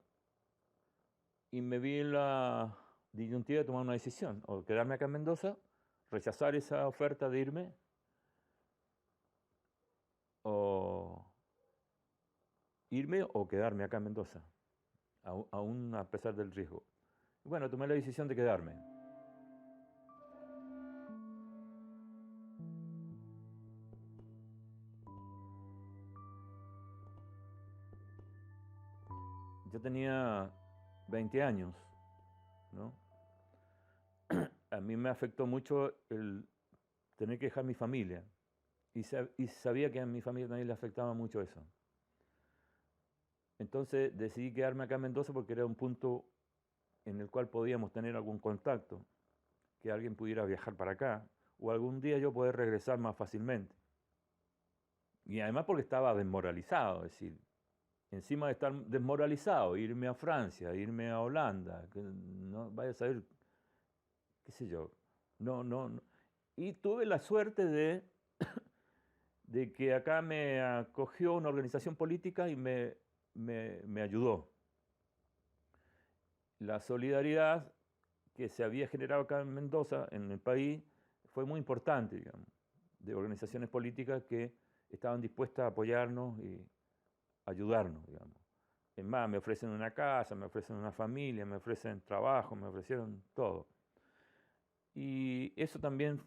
me vi en la disyuntiva de tomar una decisión, o quedarme acá en Mendoza, rechazar esa oferta de irme, o irme o quedarme acá en Mendoza, aún a pesar del riesgo. Bueno, tomé la decisión de quedarme. Yo tenía 20 años, ¿no? A mí me afectó mucho el tener que dejar mi familia. Y sabía que a mi familia también le afectaba mucho eso. Entonces decidí quedarme acá en Mendoza porque era un punto en el cual podíamos tener algún contacto, que alguien pudiera viajar para acá, o algún día yo poder regresar más fácilmente. Y además porque estaba desmoralizado, es decir, encima de estar desmoralizado, irme a Francia, irme a Holanda, que no vaya a saber, qué sé yo, no. Y tuve la suerte de que acá me acogió una organización política y me ayudó. La solidaridad que se había generado acá en Mendoza, en el país, fue muy importante, digamos, de organizaciones políticas que estaban dispuestas a apoyarnos y ayudarnos, digamos. Es más, me ofrecen una casa, me ofrecen una familia, me ofrecen trabajo, me ofrecieron todo. Y eso también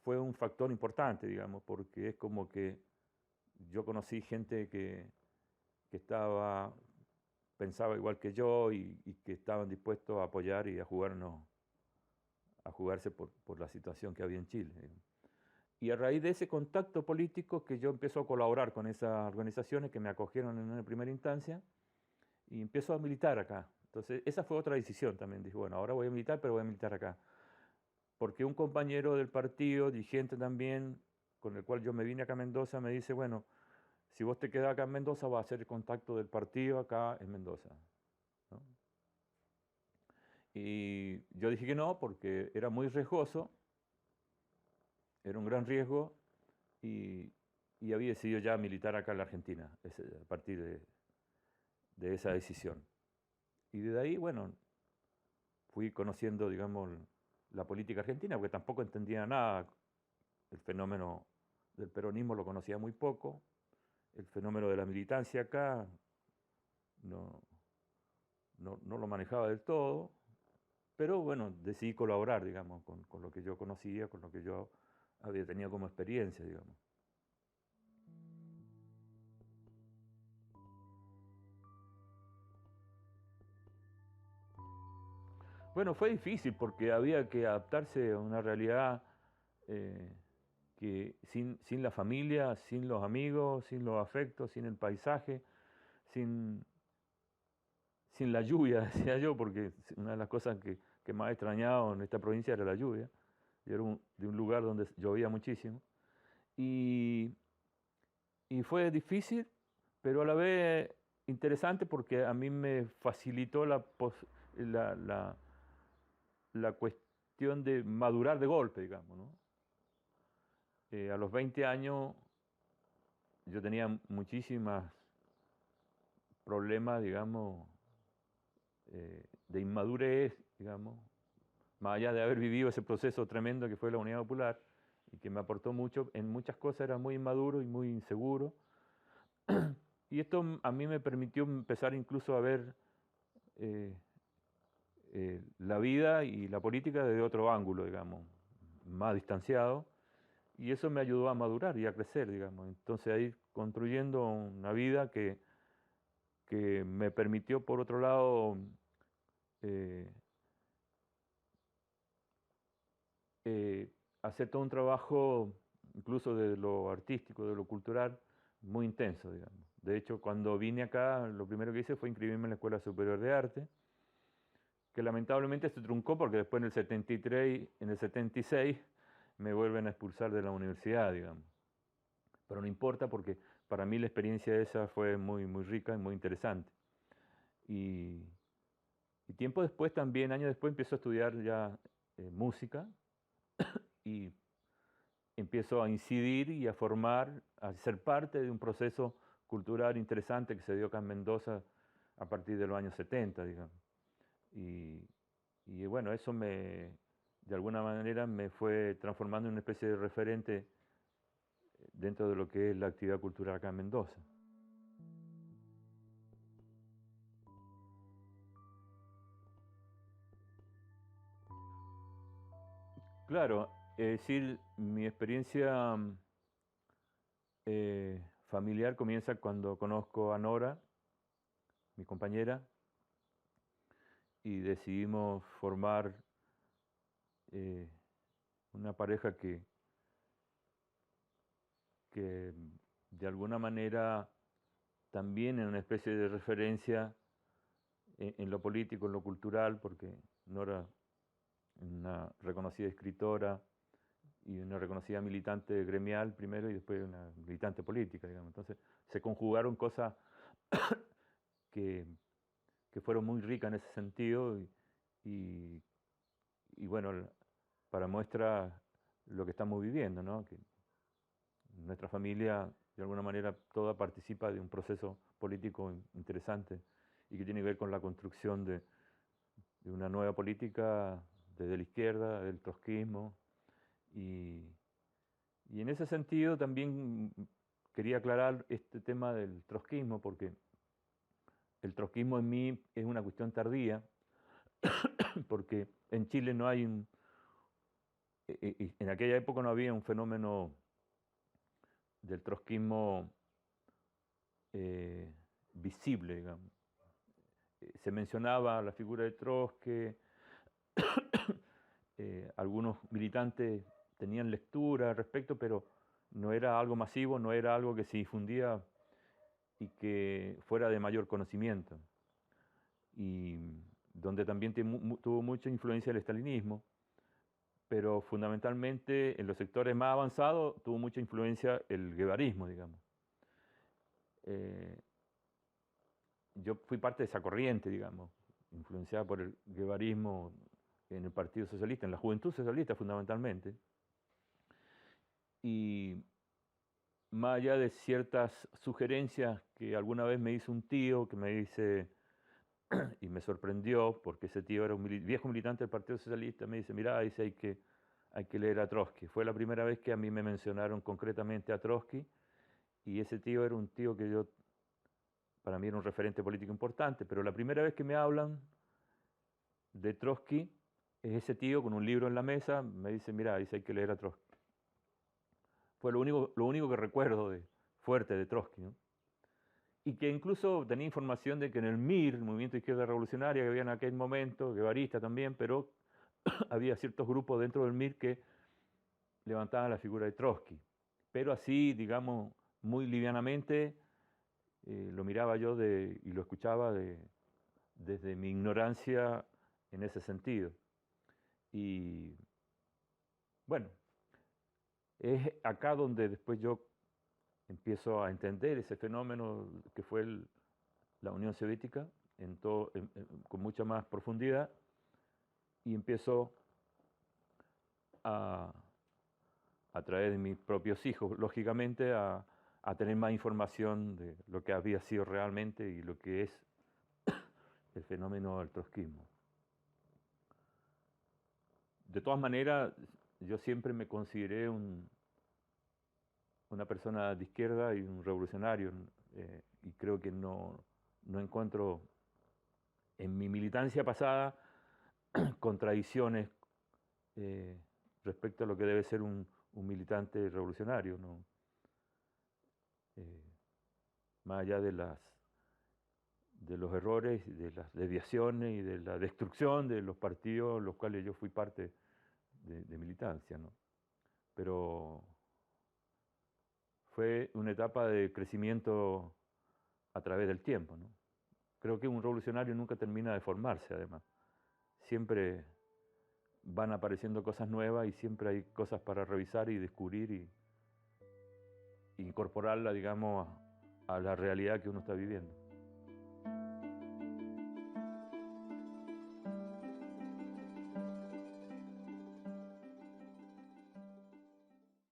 fue un factor importante, digamos, porque es como que yo conocí gente que pensaba igual que yo y que estaban dispuestos a apoyar y a jugarse por la situación que había en Chile. Y a raíz de ese contacto político que yo empiezo a colaborar con esas organizaciones que me acogieron en una primera instancia y empiezo a militar acá. Entonces esa fue otra decisión también. Dije, bueno, ahora voy a militar, pero voy a militar acá. Porque un compañero del partido, dirigente también, con el cual yo me vine acá a Mendoza, me dice, bueno, si vos te quedás acá en Mendoza, vas a hacer el contacto del partido acá en Mendoza, ¿no? Y yo dije que no, porque era muy riesgoso era un gran riesgo y, y había decidido ya militar acá en la Argentina a partir de esa decisión. Y desde ahí, bueno, fui conociendo, digamos, la política argentina, porque tampoco entendía nada. El fenómeno del peronismo lo conocía muy poco, el fenómeno de la militancia acá no, no lo manejaba del todo, pero bueno, decidí colaborar, digamos, con lo que yo conocía, con lo que yo había tenido como experiencia, digamos. Bueno, fue difícil porque había que adaptarse a una realidad eh, que sin la familia, sin los amigos, sin los afectos, sin el paisaje, sin, sin la lluvia, decía yo, porque una de las cosas que más he extrañado en esta provincia era la lluvia. Yo era de un lugar donde llovía muchísimo. Y, y fue difícil, pero a la vez interesante porque a mí me facilitó la, la- la cuestión de madurar de golpe, digamos, ¿no? A los 20 años yo tenía muchísimos problemas, digamos, de inmadurez, digamos, más allá de haber vivido ese proceso tremendo que fue la Unidad Popular y que me aportó mucho, en muchas cosas era muy inmaduro y muy inseguro. Y esto a mí me permitió empezar incluso a ver eh, la vida y la política desde otro ángulo, digamos, más distanciado, y eso me ayudó a madurar y a crecer, digamos. Entonces a ir construyendo una vida que me permitió, por otro lado, eh, eh, hacer todo un trabajo, incluso de lo artístico, de lo cultural, muy intenso, digamos. De hecho, cuando vine acá, lo primero que hice fue inscribirme en la Escuela Superior de Arte, que lamentablemente se truncó porque después en el 73, en el 76 me vuelven a expulsar de la universidad, digamos. Pero no importa porque para mí la experiencia esa fue muy, muy rica y muy interesante. Y, y tiempo después también, años después, empiezo a estudiar ya música y empiezo a incidir y a formar, a ser parte de un proceso cultural interesante que se dio acá en Mendoza a partir de los años 70, digamos. Y, y bueno, eso de alguna manera me fue transformando en una especie de referente dentro de lo que es la actividad cultural acá en Mendoza. Claro, es decir, mi experiencia familiar comienza cuando conozco a Nora, mi compañera, y decidimos formar eh, una pareja que de alguna manera también en una especie de referencia en lo político, en lo cultural, porque Nora es una reconocida escritora y una reconocida militante gremial primero y después una militante política, digamos. Entonces se conjugaron cosas que, que fueron muy ricas en ese sentido y, y bueno, para muestra lo que estamos viviendo, ¿no? Que nuestra familia, de alguna manera, toda participa de un proceso político interesante y que tiene que ver con la construcción de una nueva política desde la izquierda, del trotskismo. Y, y en ese sentido también quería aclarar este tema del trotskismo, porque el trotskismo en mí es una cuestión tardía, porque en Chile no hay en aquella época no había un fenómeno del trotskismo eh, visible, digamos. Se mencionaba la figura de Trotsky, algunos militantes tenían lectura al respecto, pero no era algo masivo, no era algo que se difundía y que fuera de mayor conocimiento. Y donde también tuvo mucha influencia el estalinismo, pero fundamentalmente en los sectores más avanzados tuvo mucha influencia el guevarismo, digamos. Eh, yo fui parte de esa corriente, digamos, influenciada por el guevarismo en el Partido Socialista, en la Juventud Socialista fundamentalmente. Y más allá de ciertas sugerencias que alguna vez me hizo un tío, que me dice, y me sorprendió, porque ese tío era un viejo militante del Partido Socialista, me dice, mirá, dice, hay que leer a Trotsky. Fue la primera vez que a mí me mencionaron concretamente a Trotsky, y ese tío era un tío que yo, para mí era un referente político importante, pero la primera vez que me hablan de Trotsky es ese tío con un libro en la mesa, me dice, mira, dice, hay que leer a Trotsky. Fue lo único que recuerdo fuerte de Trotsky, ¿no? Y que incluso tenía información de que en el MIR, el Movimiento de Izquierda Revolucionaria, que había en aquel momento, guevarista también, pero había ciertos grupos dentro del MIR que levantaban la figura de Trotsky. Pero así, digamos, muy livianamente, lo miraba yo y lo escuchaba desde mi ignorancia en ese sentido. Y bueno, es acá donde después yo empiezo a entender ese fenómeno que fue la Unión Soviética con mucha más profundidad, y empiezo a través de mis propios hijos, lógicamente, a tener más información de lo que había sido realmente y lo que es el fenómeno del trotskismo. De todas maneras, yo siempre me consideré una persona de izquierda y un revolucionario, y creo que no encuentro en mi militancia pasada contradicciones respecto a lo que debe ser un militante revolucionario, ¿no? Más allá de los errores, de las desviaciones y de la destrucción de los partidos en los cuales yo fui parte de militancia, ¿no? Pero fue una etapa de crecimiento a través del tiempo, ¿no? Creo que un revolucionario nunca termina de formarse, además. Siempre van apareciendo cosas nuevas y siempre hay cosas para revisar y descubrir y incorporarla, digamos, a la realidad que uno está viviendo.